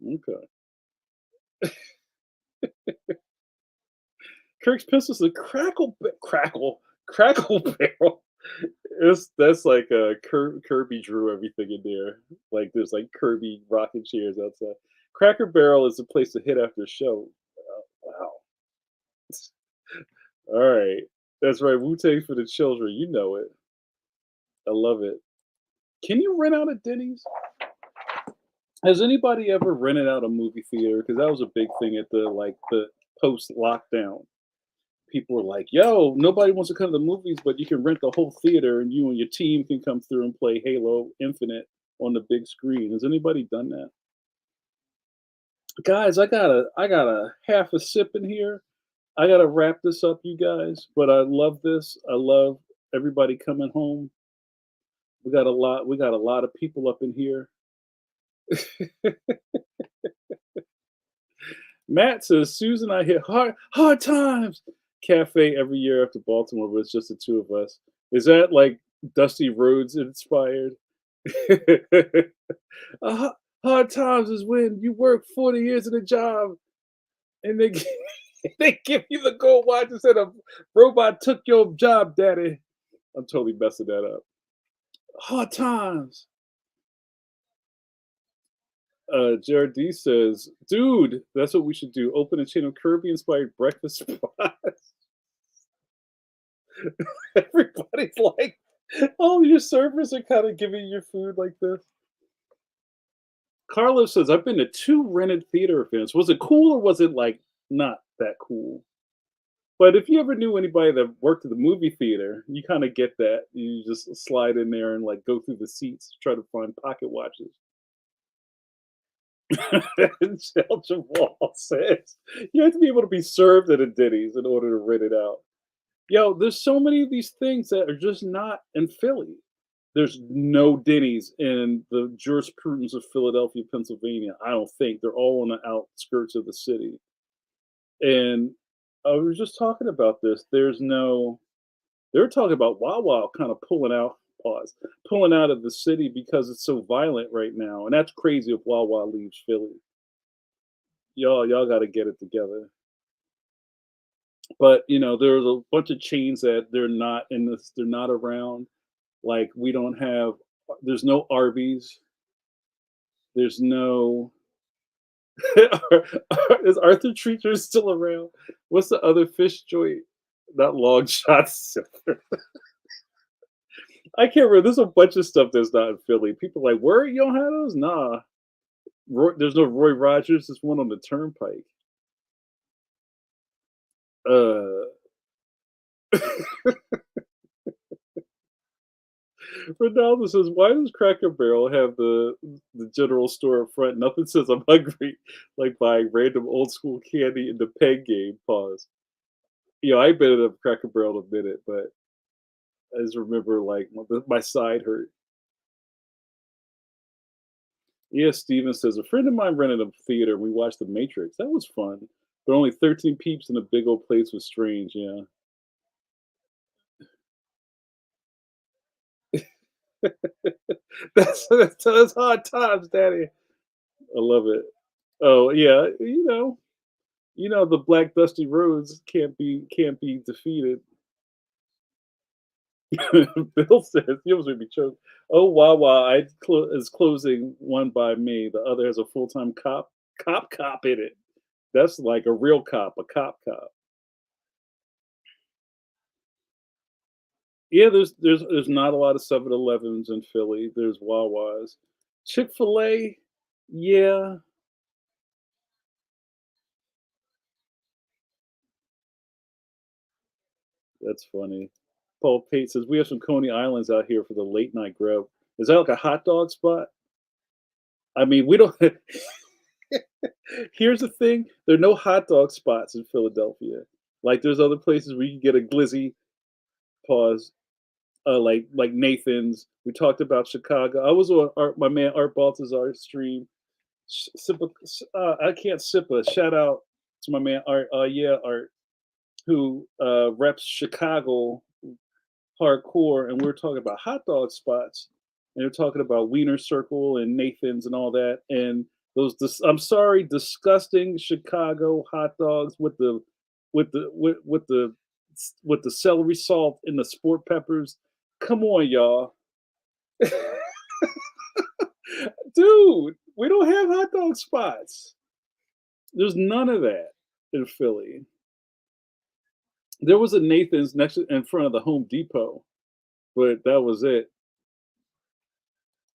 Okay. Kirk's Pencil said, Crackle Barrel. That's like Kirby drew everything in there. Like there's like Kirby rocking chairs outside. Cracker Barrel is a place to hit after a show. Wow. All right. That's right. Wu Tang for the children. You know it. I love it. Can you rent out at Denny's? Has anybody ever rented out a movie theater? Because that was a big thing at the post lockdown. People were like, "Yo, nobody wants to come to the movies, but you can rent the whole theater, and you and your team can come through and play Halo Infinite on the big screen." Has anybody done that? Guys, I got a half a sip in here. I gotta wrap this up, you guys. But I love this. I love everybody coming home. We got a lot of people up in here. Matt says Susan and I hit hard times cafe every year after Baltimore, but it's just the two of us. Is that like Dusty Rhodes inspired? Hard times is when you work 40 years in a job and they give you the gold watch and said a robot took your job, daddy. I'm totally messing that up. Hard times. Jared D says, dude, that's what we should do. Open a chain of Kirby inspired breakfast spots. Everybody's like, oh, your servers are kind of giving you food like this. Carlos says, I've been to two rented theater events. Was it cool or was it like not that cool? But if you ever knew anybody that worked at the movie theater, you kind of get that. You just slide in there and like go through the seats, try to find pocket watches. Belgium Wall says you have to be able to be served at a Denny's in order to rent it out. Yo, there's so many of these things that are just not in Philly. There's no Denny's in the jurisprudence of Philadelphia, Pennsylvania. I don't think they're all on the outskirts of the city. And I was just talking about this. They're talking about Wawa kind of pulling out of the city because it's so violent right now. And that's crazy if Wawa leaves Philly. Y'all got to get it together. But there's a bunch of chains that they're not in this. They're not around. Like we don't have. There's no Arby's. There's no. Is Arthur Treacher still around? What's the other fish joint? Not long shots. I can't remember. There's a bunch of stuff that's not in Philly. People are like, where you don't have those? Nah. There's no Roy Rogers. There's one on the Turnpike. Uh, Ronaldo says, "Why does Cracker Barrel have the general store up front? Nothing says I'm hungry like buying random old school candy in the pen game." Pause. I've been at a Cracker Barrel in a minute, but I just remember like my side hurt. Yeah, Steven says a friend of mine rented a theater. And we watched The Matrix. That was fun, but only 13 peeps in a big old place was strange. Yeah. That's hard times, Daddy. I love it. Oh yeah, the black dusty roads can't be defeated. Bill says he almost made me choke. Oh Wawa, is closing one by me. The other has a full time cop in it. That's like a real cop, a cop. Yeah, there's not a lot of 7-Elevens in Philly. There's Wawas. Chick-fil-A, yeah, that's funny. Paul Pate says, "We have some Coney Islands out here for the late night grub." Is that like a hot dog spot? I mean, we don't here's the thing, there are no hot dog spots in Philadelphia. Like, there's other places where you can get a glizzy, pause, like Nathan's. We talked about Chicago. I was on my man Art Baltazar's stream. I can't sip a shout out to my man Art. Yeah, Art, who reps Chicago hardcore, and we are talking about hot dog spots, and they're talking about Wiener Circle and Nathan's and all that, and I'm sorry, disgusting Chicago hot dogs with the celery salt and the sport peppers. Come on, y'all. Dude, we don't have hot dog spots. There's none of that in Philly. There was a Nathan's next in front of the Home Depot, but that was it.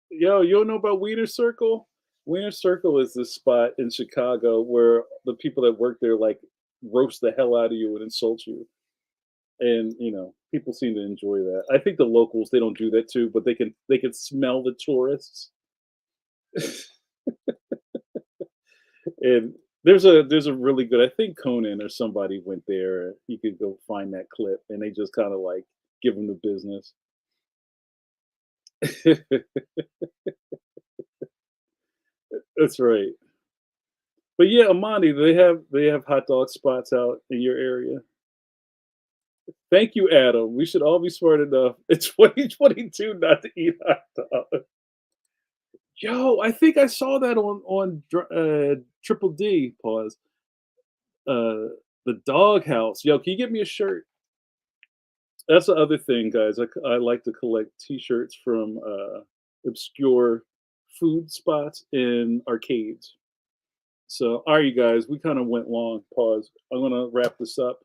Yo, you don't know about Wiener Circle? Wiener Circle is this spot in Chicago where the people that work there like roast the hell out of you and insult you. And people seem to enjoy that. I think the locals they don't do that too, but they can smell the tourists. And there's a really good, I think Conan or somebody went there. You could go find that clip and they just kind of like give them the business. That's right. But yeah, Amani, they have hot dog spots out in your area. Thank you, Adam. We should all be smart enough in 2022 not to eat hot dogs. Yo, I think I saw that on Triple D. Pause. The Doghouse. Yo, can you get me a shirt? That's the other thing, guys. I like to collect T-shirts from obscure food spots in arcades. So, all right, you guys, we kind of went long. Pause. I'm gonna wrap this up,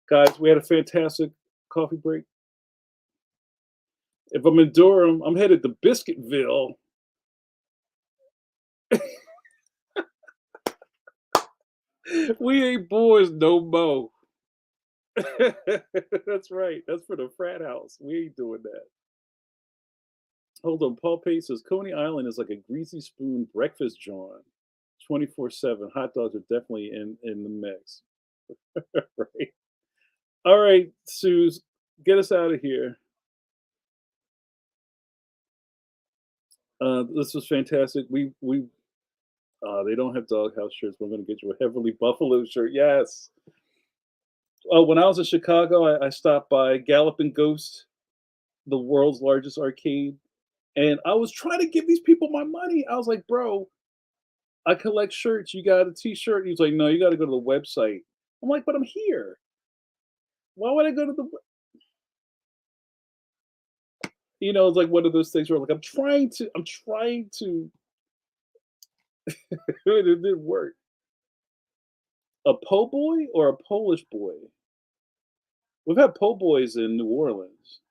guys. We had a fantastic coffee break. If I'm in Durham, I'm headed to Biscuitville. We ain't boys no more. That's right. That's for the frat house. We ain't doing that. Hold on. Paul Pace says Coney Island is like a greasy spoon breakfast joint. 24/7. Hot dogs are definitely in the mix. Right. All right, Suze, get us out of here. This was fantastic. We they don't have doghouse shirts. We're gonna get you a Heavenly Buffalo shirt. Yes. When I was in Chicago, I stopped by Galloping Ghost, the world's largest arcade, and I was trying to give these people my money. I was like, "Bro, I collect shirts. You got a T-shirt?" He was like, "No, you got to go to the website." I'm like, "But I'm here. Why would I go to the?" It's like one of those things where like I'm trying to. It didn't work. A po' boy or a Polish boy? We've had po' boys in New Orleans.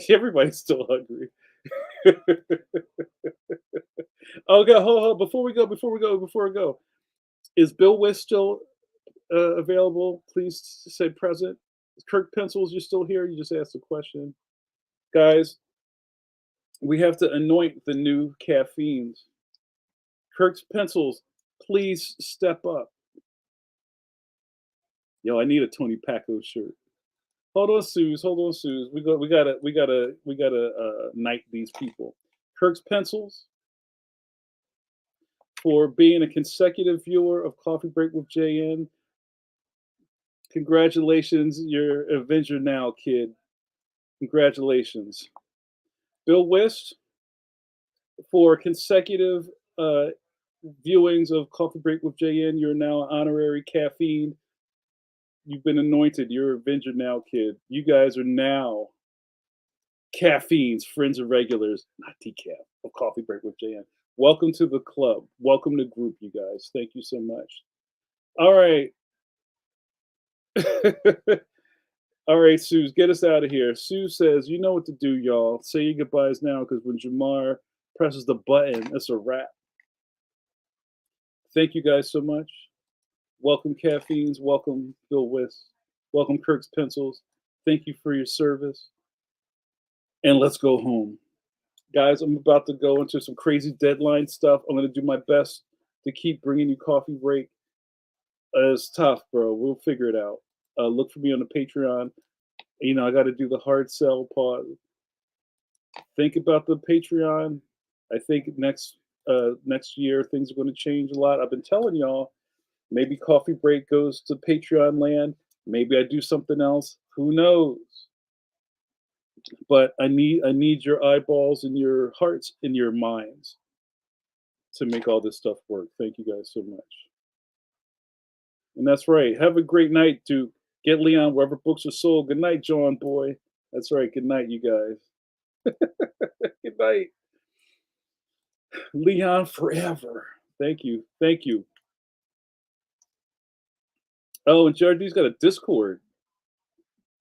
Everybody's still hungry. Okay, hold. Before we go. Is Bill West still available? Please say present. Kirk Pencils, you still here? You just asked a question. Guys, we have to anoint the new caffeines. Kirk's Pencils, please step up. Yo, I need a Tony Paco shirt. Hold on, Suze. Hold on, Suze. We gotta knight these people. Kirk's Pencils for being a consecutive viewer of Coffee Break with JN. Congratulations, you're Avenger now, kid. Congratulations. Bill Wist, for consecutive uh, viewings of Coffee Break with JN, you're now honorary caffeine. You've been anointed. You're Avenger now, kid. You guys are now caffeines, friends of regulars, not decaf, of Coffee Break with JN. Welcome to the club. Welcome to group, you guys. Thank you so much. All right. All right, Sue, get us out of here. Sue says, you know what to do, y'all. Say your goodbyes now, because when Jamar presses the button, it's a wrap. Thank you guys so much. Welcome, Caffeines. Welcome, Bill Wist. Welcome, Kirk's Pencils. Thank you for your service. And let's go home. Guys, I'm about to go into some crazy deadline stuff. I'm going to do my best to keep bringing you Coffee Break. It's tough, bro. We'll figure it out. Look for me on the Patreon. You know, I got to do the hard sell pause. Think about the Patreon. I think next year things are going to change a lot. I've been telling y'all, maybe Coffee Break goes to Patreon land. Maybe I do something else. Who knows? But I need your eyeballs and your hearts and your minds to make all this stuff work. Thank you guys so much. And that's right. Have a great night, Duke. Get Leon wherever books are sold. Good night, John boy. That's right. Good night, you guys. Good night. Leon forever. Thank you. Thank you. Oh, and JRD's got a Discord.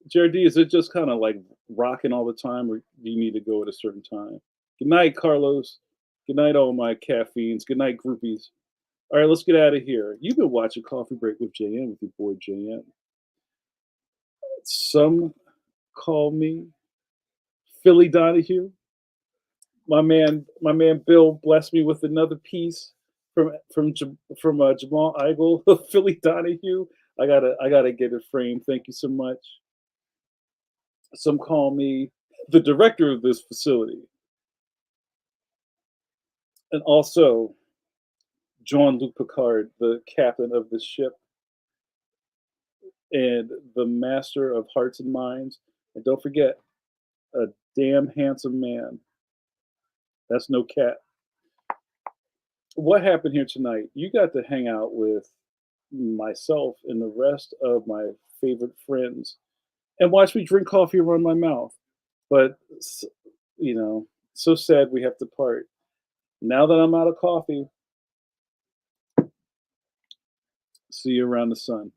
JRD, is it just kind of like rocking all the time, or do you need to go at a certain time? Good night, Carlos. Good night, all my caffeines. Good night, groupies. All right, let's get out of here. You've been watching Coffee Break with JN with your boy JN. Some call me Philly Donahue. My man Bill blessed me with another piece from Jamal Igle of Philly Donahue. I gotta get it framed. Thank you so much. Some call me the director of this facility, and also Jean-Luc Picard, the captain of this ship, and the master of hearts and minds. And don't forget, a damn handsome man. That's no cat. What happened here tonight? You got to hang out with myself and the rest of my favorite friends and watch me drink coffee and run my mouth. But, you know, so sad we have to part. Now that I'm out of coffee, see you around the sun.